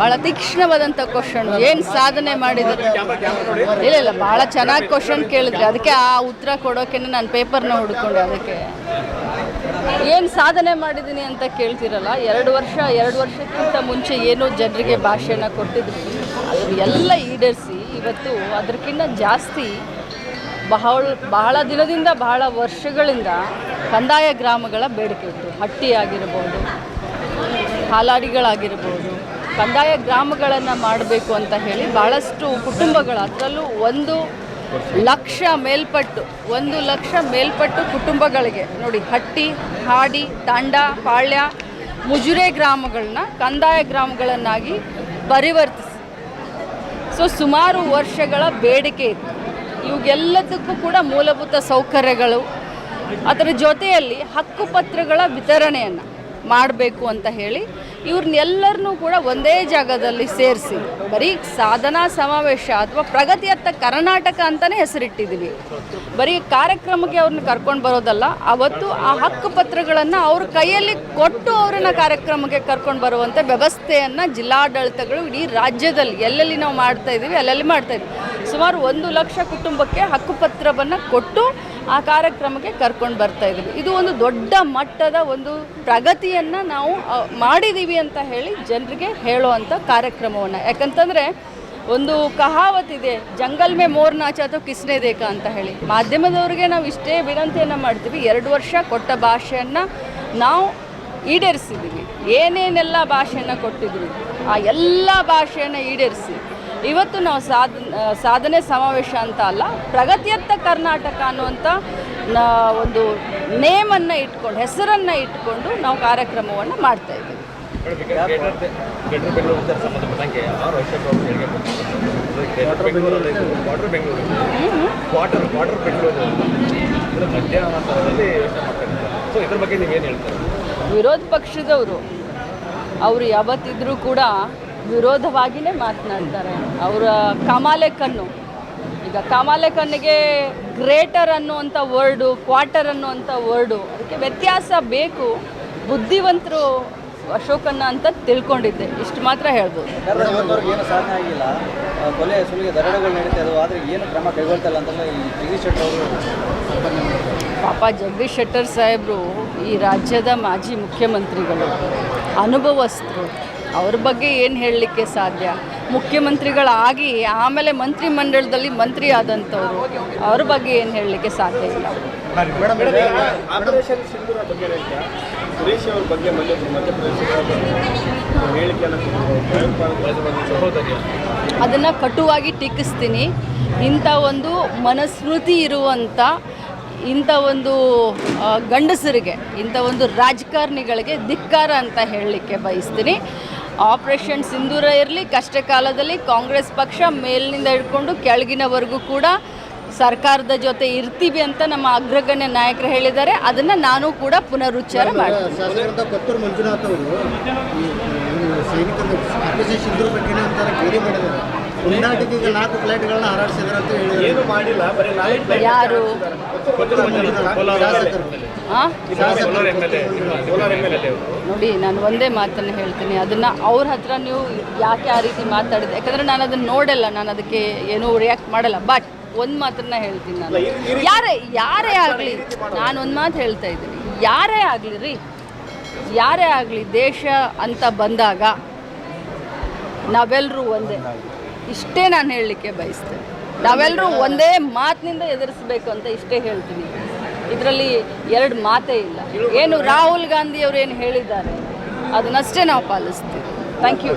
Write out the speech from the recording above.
ಭಾಳ ತೀಕ್ಷ್ಣವಾದಂಥ ಕ್ವಶನ್. ಏನು ಸಾಧನೆ ಮಾಡಿದ್ರು? ಇಲ್ಲ ಭಾಳ ಚೆನ್ನಾಗಿ ಕ್ವಶನ್ ಕೇಳಿದ್ರಿ, ಅದಕ್ಕೆ ಆ ಉತ್ತರ ಕೊಡೋಕೆ ನಾನು ಪೇಪರ್ನ ಹುಡ್ಕೊಂಡೆ. ಅದಕ್ಕೆ ಏನು ಸಾಧನೆ ಮಾಡಿದ್ದೀನಿ ಅಂತ ಕೇಳ್ತಿರಲ್ಲ. 2 ವರ್ಷಕ್ಕಿಂತ ಮುಂಚೆ ಏನು ಜನರಿಗೆ ಭಾಷೆನ ಕೊಟ್ಟಿದ್ರು ಅದು ಎಲ್ಲ ಈಡೇರಿಸಿ ಇವತ್ತು ಅದಕ್ಕಿಂತ ಜಾಸ್ತಿ ಬಹಳ ದಿನದಿಂದ ಬಹಳ ವರ್ಷಗಳಿಂದ ಕಂದಾಯ ಗ್ರಾಮಗಳ ಬೇಡಿಕೆ ಇತ್ತು. ಹಟ್ಟಿ ಆಗಿರ್ಬೋದು, ಹಾಲಾಡಿಗಳಾಗಿರ್ಬೋದು, ಕಂದಾಯ ಗ್ರಾಮಗಳನ್ನು ಮಾಡಬೇಕು ಅಂತ ಹೇಳಿ ಭಾಳಷ್ಟು ಕುಟುಂಬಗಳು, ಅದರಲ್ಲೂ 1 ಲಕ್ಷ ಮೇಲ್ಪಟ್ಟು ಕುಟುಂಬಗಳಿಗೆ ನೋಡಿ ಹಟ್ಟಿ, ಹಾಡಿ, ತಾಂಡ, ಪಾಳ್ಯ, ಮುಜುರೆ ಗ್ರಾಮಗಳನ್ನ ಕಂದಾಯ ಗ್ರಾಮಗಳನ್ನಾಗಿ ಪರಿವರ್ತಿಸಿ ಸುಮಾರು ವರ್ಷಗಳ ಬೇಡಿಕೆ ಇತ್ತು. ಇವಾಗೆಲ್ಲದಕ್ಕೂ ಕೂಡ ಮೂಲಭೂತ ಸೌಕರ್ಯಗಳು, ಅದರ ಜೊತೆಯಲ್ಲಿ ಹಕ್ಕುಪತ್ರಗಳ ವಿತರಣೆಯನ್ನು ಮಾಡಬೇಕು ಅಂತ ಹೇಳಿ ಇವ್ರನ್ನೆಲ್ಲರನ್ನೂ ಕೂಡ ಒಂದೇ ಜಾಗದಲ್ಲಿ ಸೇರಿಸಿ ಬರೀ ಸಾಧನಾ ಸಮಾವೇಶ ಅಥವಾ ಪ್ರಗತಿಯತ್ತ ಕರ್ನಾಟಕ ಅಂತಲೇ ಹೆಸರಿಟ್ಟಿದ್ದೀವಿ. ಬರೀ ಕಾರ್ಯಕ್ರಮಕ್ಕೆ ಅವ್ರನ್ನ ಕರ್ಕೊಂಡು ಬರೋದಲ್ಲ, ಅವತ್ತು ಆ ಹಕ್ಕುಪತ್ರಗಳನ್ನು ಅವ್ರ ಕೈಯಲ್ಲಿ ಕೊಟ್ಟು ಅವರನ್ನು ಕಾರ್ಯಕ್ರಮಕ್ಕೆ ಕರ್ಕೊಂಡು ಬರುವಂಥ ವ್ಯವಸ್ಥೆಯನ್ನು ಜಿಲ್ಲಾಡಳಿತಗಳು ಇಡೀ ರಾಜ್ಯದಲ್ಲಿ ಎಲ್ಲೆಲ್ಲಿ ನಾವು ಮಾಡ್ತಾಯಿದ್ದೀವಿ ಅಲ್ಲೆಲ್ಲಿ ಮಾಡ್ತಾಯಿದ್ದೀವಿ. ಸುಮಾರು 1 ಲಕ್ಷ ಕುಟುಂಬಕ್ಕೆ ಹಕ್ಕುಪತ್ರವನ್ನು ಕೊಟ್ಟು ಆ ಕಾರ್ಯಕ್ರಮಕ್ಕೆ ಕರ್ಕೊಂಡು ಬರ್ತಾಯಿದ್ದೀವಿ. ಇದು ಒಂದು ದೊಡ್ಡ ಮಟ್ಟದ ಒಂದು ಪ್ರಗತಿಯನ್ನು ನಾವು ಮಾಡಿದ್ದೀವಿ ಅಂತ ಹೇಳಿ ಜನರಿಗೆ ಹೇಳುವಂಥ ಕಾರ್ಯಕ್ರಮವನ್ನು. ಯಾಕಂತಂದರೆ ಒಂದು ಕಹಾವತ್ತಿದೆ, ಜಂಗಲ್ ಮೇ ಮೋರ್ ನಾಚ ಅಥವಾ ಕಿಸ್ನೆ ದೇಕ ಅಂತ ಹೇಳಿ. ಮಾಧ್ಯಮದವ್ರಿಗೆ ನಾವು ಇಷ್ಟೇ ವಿನಂತಿಯನ್ನು ಮಾಡ್ತೀವಿ, 2 ವರ್ಷ ಕೊಟ್ಟ ಭಾಷೆಯನ್ನು ನಾವು ಈಡೇರಿಸಿದ್ದೀವಿ. ಏನೇನೆಲ್ಲ ಭಾಷೆಯನ್ನು ಕೊಟ್ಟಿದ್ವಿ ಆ ಎಲ್ಲ ಭಾಷೆಯನ್ನು ಈಡೇರಿಸಿ ಇವತ್ತು ನಾವು ಸಾಧನೆ ಸಮಾವೇಶ ಅಂತ ಅಲ್ಲ, ಪ್ರಗತಿಯತ್ತ ಕರ್ನಾಟಕ ಅನ್ನುವಂಥ ಒಂದು ನೇಮನ್ನು ಇಟ್ಕೊಂಡು, ಹೆಸರನ್ನು ಇಟ್ಕೊಂಡು ನಾವು ಕಾರ್ಯಕ್ರಮವನ್ನು ಮಾಡ್ತಾಯಿದ್ದೀವಿ. ವಿರೋಧ ಪಕ್ಷದವರು ಅವರು ಯಾವತ್ತಿದ್ರೂ ಕೂಡ ವಿರೋಧವಾಗಿಯೇ ಮಾತನಾಡ್ತಾರೆ. ಅವರ ಕಮಾಲೆ ಕಣ್ಣು. ಈಗ ಕಮಾಲೆ ಕಣ್ಣಿಗೆ ಗ್ರೇಟರ್ ಅನ್ನುವಂಥ ವರ್ಡು, ಕ್ವಾರ್ಟರ್ ಅನ್ನುವಂಥ ವರ್ಡು, ಅದಕ್ಕೆ ವ್ಯತ್ಯಾಸ ಬೇಕು. ಬುದ್ಧಿವಂತರು ಅಶೋಕನ್ನ ಅಂತ ತಿಳ್ಕೊಂಡಿದ್ದೆ, ಇಷ್ಟು ಮಾತ್ರ ಹೇಳ್ಬೋದು. ಏನು ಸಾಧನೆ ಆಗಿಲ್ಲ, ಕೊಲೆ ಸುಲಿಗೆ ದರೋಡೆಗಳು ನಡೀತಾ ಇದ್ದವು, ಆದರೆ ಏನು ಕ್ರಮ ಕೈಗೊಳ್ತಲ್ಲ ಅಂತಂದರೆ ಈ ಜಗದೀಶ್ ಶೆಟ್ಟರ್ ಅವರು ಪಾಪ ಜಗದೀಶ್ ಶೆಟ್ಟರ್ ಸಾಹೇಬರು ಈ ರಾಜ್ಯದ ಮಾಜಿ ಮುಖ್ಯಮಂತ್ರಿಗಳು, ಅನುಭವಸ್ಥರು. ಅವ್ರ ಬಗ್ಗೆ ಏನು ಹೇಳಲಿಕ್ಕೆ ಸಾಧ್ಯ? ಮುಖ್ಯಮಂತ್ರಿಗಳಾಗಿ ಆಮೇಲೆ ಮಂತ್ರಿಮಂಡಲದಲ್ಲಿ ಮಂತ್ರಿ ಆದಂಥವ್ರು, ಅವ್ರ ಬಗ್ಗೆ ಏನು ಹೇಳಲಿಕ್ಕೆ ಸಾಧ್ಯ ಇಲ್ಲ. ಅದನ್ನು ಕಟುವಾಗಿ ಟೀಕಿಸ್ತೀನಿ. ಇಂಥ ಒಂದು ಮನಸ್ಮೃತಿ ಇರುವಂಥ ಇಂಥ ಒಂದು ಗಂಡಸರಿಗೆ, ಇಂಥ ಒಂದು ರಾಜಕಾರಣಿಗಳಿಗೆ ಧಿಕ್ಕಾರ ಅಂತ ಹೇಳಲಿಕ್ಕೆ ಬಯಸ್ತೀನಿ. ಆಪರೇಷನ್ ಸಿಂಧೂರ ಇರಲಿ, ಕಷ್ಟ ಕಾಲದಲ್ಲಿ ಕಾಂಗ್ರೆಸ್ ಪಕ್ಷ ಮೇಲಿನಿಂದ ಹಿಡ್ಕೊಂಡು ಕೆಳಗಿನವರೆಗೂ ಕೂಡ ಸರ್ಕಾರದ ಜೊತೆ ಇರ್ತೀವಿ ಅಂತ ನಮ್ಮ ಅಗ್ರಗಣ್ಯ ನಾಯಕರು ಹೇಳಿದ್ದಾರೆ. ಅದನ್ನು ನಾನು ಕೂಡ ಪುನರುಚ್ಚಾರ ಮಾಡ್ತೀನಿ. ಕೊತ್ತೂರು ಮಂಜುನಾಥ್ ಅವರು ಸೈನಿಕರು ಆಪರೇಷನ್ ಸಿಂಧೂರ ಬಗ್ಗೆ ಉನ್ನಾಟಿಗೆ 4 ಫ್ಲೈಟ್ಗಳನ್ನ ಹಾರಾಡಿಸಿದ್ರು ಅಂತ ಹೇಳಿ ಏನು ಮಾಡಿಲ್ಲ. ಯಾರು? ನೋಡಿ, ನಾನು ಒಂದೇ ಮಾತನ್ನು ಹೇಳ್ತೀನಿ, ಅದನ್ನು ಅವ್ರ ಹತ್ರ ನೀವು ಯಾಕೆ ಆ ರೀತಿ ಮಾತಾಡಿದೆ, ಯಾಕಂದರೆ ನಾನು ಅದನ್ನು ನೋಡಲ್ಲ, ನಾನು ಅದಕ್ಕೆ ಏನೂ ರಿಯಾಕ್ಟ್ ಮಾಡಲ್ಲ. ಬಟ್ ಒಂದು ಮಾತನ್ನು ಹೇಳ್ತೀನಿ, ನಾನು ಯಾರೇ ಆಗಲಿ, ನಾನು ಒಂದು ಮಾತು ಹೇಳ್ತಾ ಇದ್ದೀನಿ, ಯಾರೇ ಆಗಲಿ ದೇಶ ಅಂತ ಬಂದಾಗ ನಾವೆಲ್ಲರೂ ಒಂದೇ. ಇಷ್ಟೇ ನಾನು ಹೇಳಲಿಕ್ಕೆ ಬಯಸ್ತೇನೆ. ನಾವೆಲ್ಲರೂ ಒಂದೇ ಮಾತಿನಿಂದ ಎದುರಿಸಬೇಕು ಅಂತ ಇಷ್ಟೇ ಹೇಳ್ತೀನಿ. ಇದರಲ್ಲಿ 2 ಮಾತೇ ಇಲ್ಲ. ಏನು ರಾಹುಲ್ ಗಾಂಧಿಯವರು ಏನು ಹೇಳಿದ್ದಾರೆ ಅದನ್ನಷ್ಟೇ ನಾವು ಪಾಲಿಸ್ತೀವಿ. Thank you.